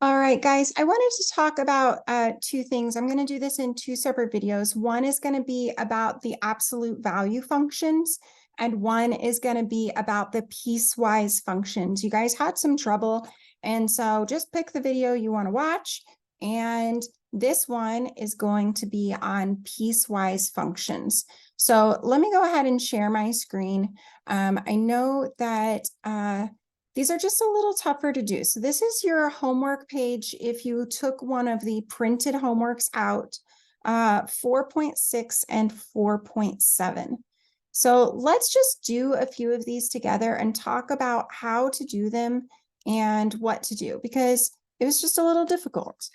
All right, guys, I wanted to talk about two things. I'm going to do this in two separate videos. One is going to be about the absolute value functions, and one is going to be about the piecewise functions. You guys had some trouble, and so just pick the video you want to watch. And this one is going to be on piecewise functions. So let me go ahead and share my screen. I know that these are just a little tougher to do. So this is your homework page. If you took one of the printed homeworks out, 4.6 and 4.7. So let's just do a few of these together and talk about how to do them and what to do, because it was just a little difficult.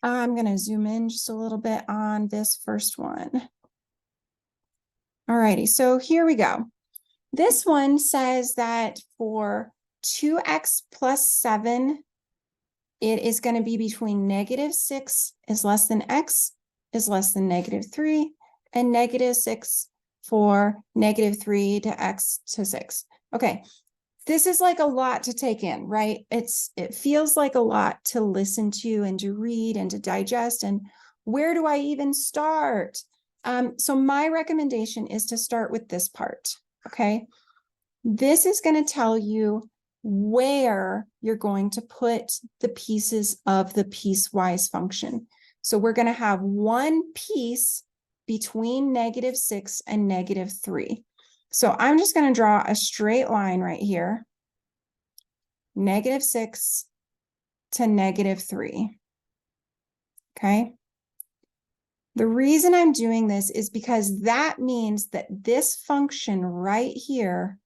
I'm going to zoom in just a little bit on this first one. All righty, so here we go. This one says that for 2x plus 7, it is going to be between -6 is less than x is less than -3, and -6 for -3 to x to 6. Okay, this is like a lot to take in, right? It feels like a lot to listen to and to read and to digest. And where do I even start? So my recommendation is to start with this part, okay? This is going to tell you where you're going to put the pieces of the piecewise function. So we're going to have one piece between -6 and -3. So I'm just going to draw a straight line right here, -6 to -3. Okay. The reason I'm doing this is because that means that this function right here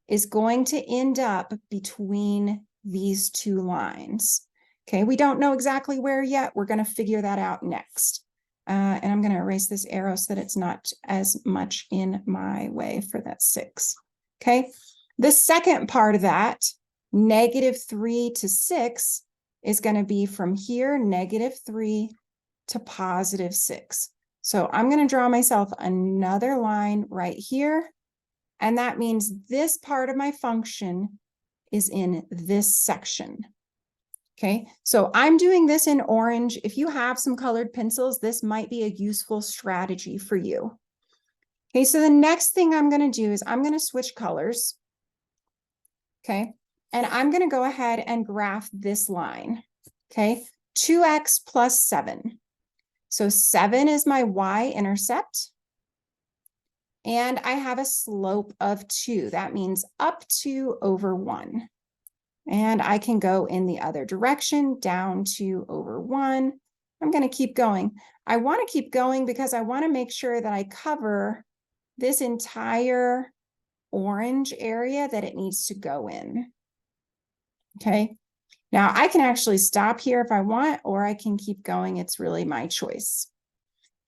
is going to end up between these two lines. Okay, we don't know exactly where yet. We're going to figure that out next. And I'm going to erase this arrow so that it's not as much in my way for that 6. Okay, the second part of that, -3 to 6, is going to be from here, -3 to +6. So I'm going to draw myself another line right here. And that means this part of my function is in this section. Okay, so I'm doing this in orange. If you have some colored pencils, this might be a useful strategy for you. Okay, so the next thing I'm going to do is I'm going to switch colors. Okay, and I'm going to go ahead and graph this line. Okay, 2x plus 7. So 7 is my y-intercept. And I have a slope of 2. That means up 2 over 1. And I can go in the other direction, down 2 over 1. I'm going to keep going. I want to keep going because I want to make sure that I cover this entire orange area that it needs to go in. Okay. Now I can actually stop here if I want, or I can keep going. It's really my choice.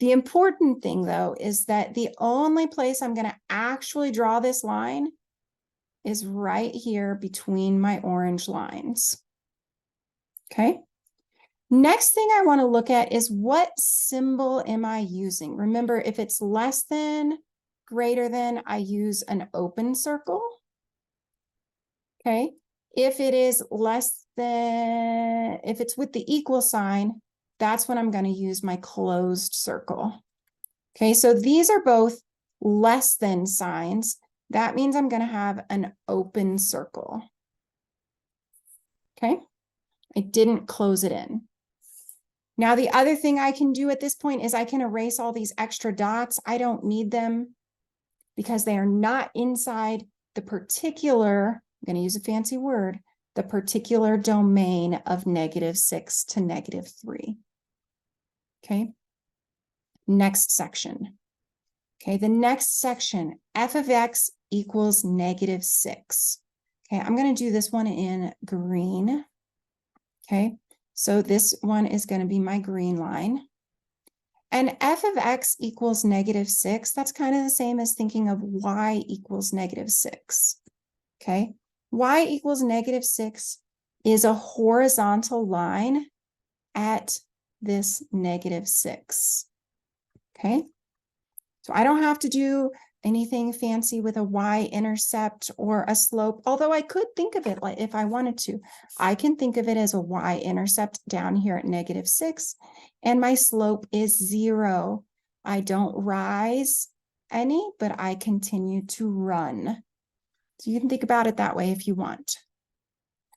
The important thing, though, is that the only place I'm going to actually draw this line is right here between my orange lines. Okay. Next thing I want to look at is what symbol am I using? Remember, if it's less than, greater than, I use an open circle. Okay. If it is less than, if it's with the equal sign, that's when I'm going to use my closed circle. Okay, so these are both less than signs. That means I'm going to have an open circle. Okay, I didn't close it in. Now, the other thing I can do at this point is I can erase all these extra dots. I don't need them because they are not inside the particular, I'm going to use a fancy word, the particular domain of -6 to -3. Okay, next section. Okay, the next section, f of x equals -6. Okay, I'm going to do this one in green. Okay, so this one is going to be my green line. And f of x equals -6, that's kind of the same as thinking of y equals -6. Okay, y equals -6 is a horizontal line at this -6. Okay, so I don't have to do anything fancy with a y-intercept or a slope, although I could think of it like if I wanted to. I can think of it as a y-intercept down here at -6, and my slope is 0. I don't rise any, but I continue to run. So you can think about it that way if you want.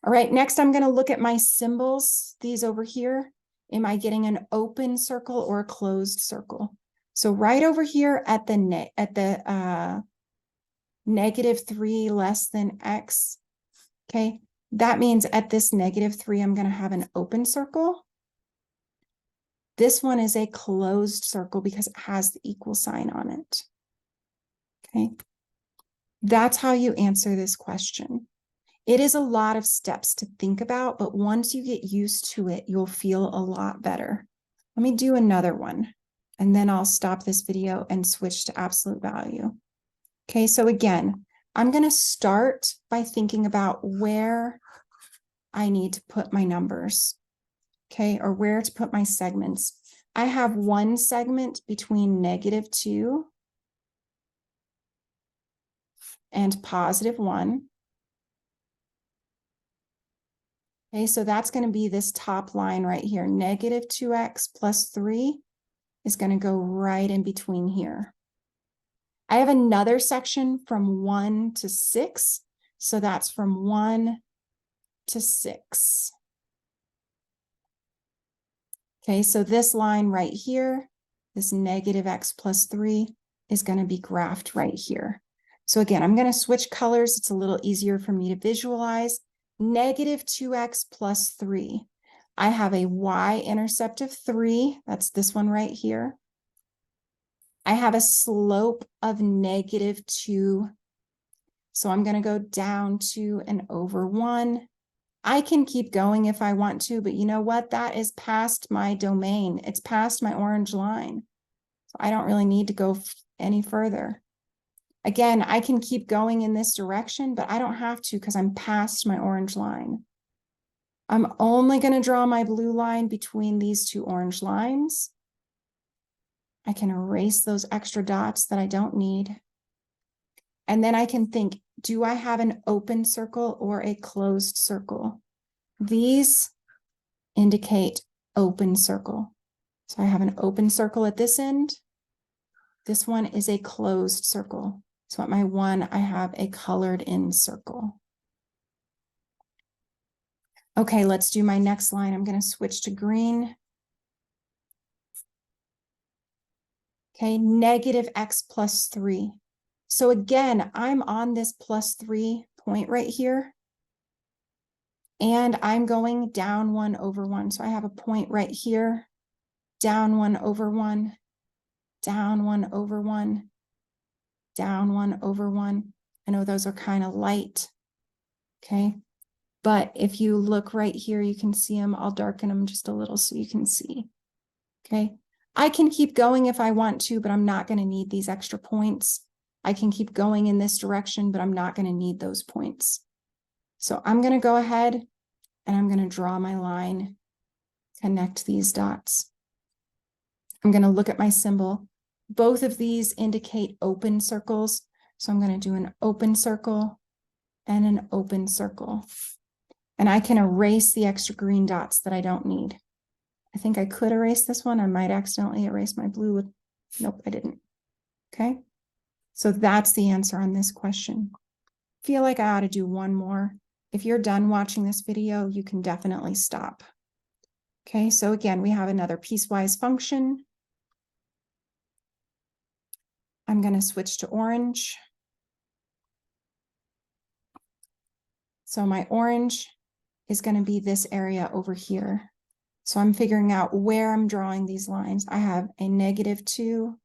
All right, next I'm going to look at my symbols, these over here. Am I getting an open circle or a closed circle? So right over here at the -3 less than x, okay, that means at this -3, I'm going to have an open circle. This one is a closed circle because it has the equal sign on it. Okay, that's how you answer this question. It is a lot of steps to think about, but once you get used to it, you'll feel a lot better. Let me do another one, and then I'll stop this video and switch to absolute value. Okay, so again, I'm going to start by thinking about where I need to put my numbers, okay, or where to put my segments. I have one segment between -2 and +1. Okay, so that's going to be this top line right here. -2x plus 3 is going to go right in between here. I have another section from 1 to 6. So that's from 1 to 6. Okay, so this line right here, this -x plus 3 is going to be graphed right here. So again, I'm going to switch colors. It's a little easier for me to visualize. -2x plus 3. I have a y-intercept of 3. That's this one right here. I have a slope of -2. So I'm going to go down 2 and over 1. I can keep going if I want to, but you know what? That is past my domain. It's past my orange line. So I don't really need to go any further. Again, I can keep going in this direction, but I don't have to because I'm past my orange line. I'm only going to draw my blue line between these two orange lines. I can erase those extra dots that I don't need. And then I can think, do I have an open circle or a closed circle? These indicate open circle. So I have an open circle at this end. This one is a closed circle. So at my 1, I have a colored in circle. Okay, let's do my next line. I'm going to switch to green. Okay, -x plus 3. So again, I'm on this +3 point right here. And I'm going down 1 over 1. So I have a point right here, down 1 over 1, down 1 over 1, down 1 over 1. I know those are kind of light, okay? But if you look right here, you can see them. I'll darken them just a little so you can see, okay? I can keep going if I want to, but I'm not going to need these extra points. I can keep going in this direction, but I'm not going to need those points. So I'm going to go ahead and I'm going to draw my line, connect these dots. I'm going to look at my symbol. Both of these indicate open circles. So I'm going to do an open circle and an open circle. And I can erase the extra green dots that I don't need. I think I could erase this one. I might accidentally erase my blue. Nope, I didn't. Okay. So that's the answer on this question. Feel like I ought to do one more. If you're done watching this video, you can definitely stop. Okay, so again, we have another piecewise function. I'm going to switch to orange. So my orange is going to be this area over here. So I'm figuring out where I'm drawing these lines. I have a -2.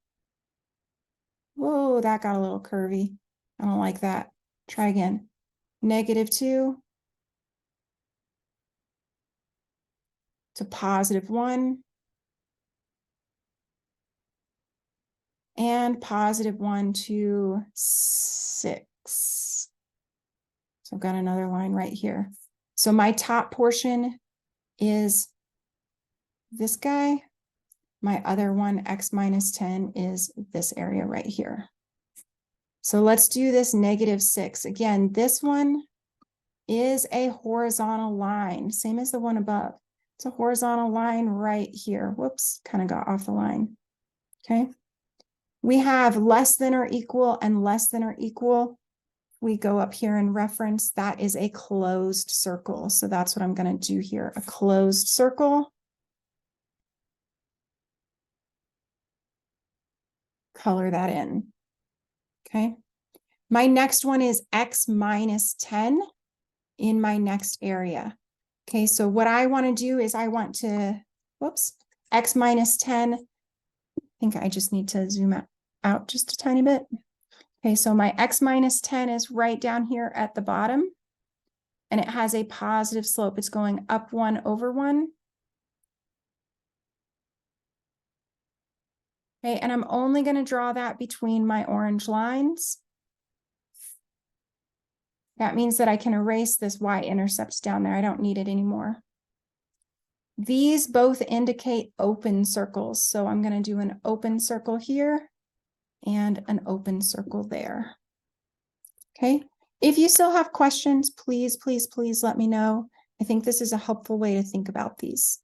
Whoa, that got a little curvy. I don't like that. Try again. -2 to +1 and +1 to 6. So I've got another line right here. So my top portion is this guy. My other one, x minus 10, is this area right here. So let's do this -6. Again, this one is a horizontal line, same as the one above. It's a horizontal line right here. Whoops, kind of got off the line. Okay. We have less than or equal and less than or equal. We go up here and reference, that is a closed circle. So that's what I'm going to do here, a closed circle. Color that in. Okay. My next one is x minus 10 in my next area. Okay, so what I want to do is I want to, whoops, x minus 10. I think I just need to zoom out just a tiny bit. Okay, so my x minus 10 is right down here at the bottom, and it has a positive slope. It's going up 1 over 1. Okay, and I'm only going to draw that between my orange lines. That means that I can erase this y-intercept down there. I don't need it anymore. These both indicate open circles. So I'm going to do an open circle here and an open circle there. Okay. If you still have questions, please, please, please let me know. I think this is a helpful way to think about these.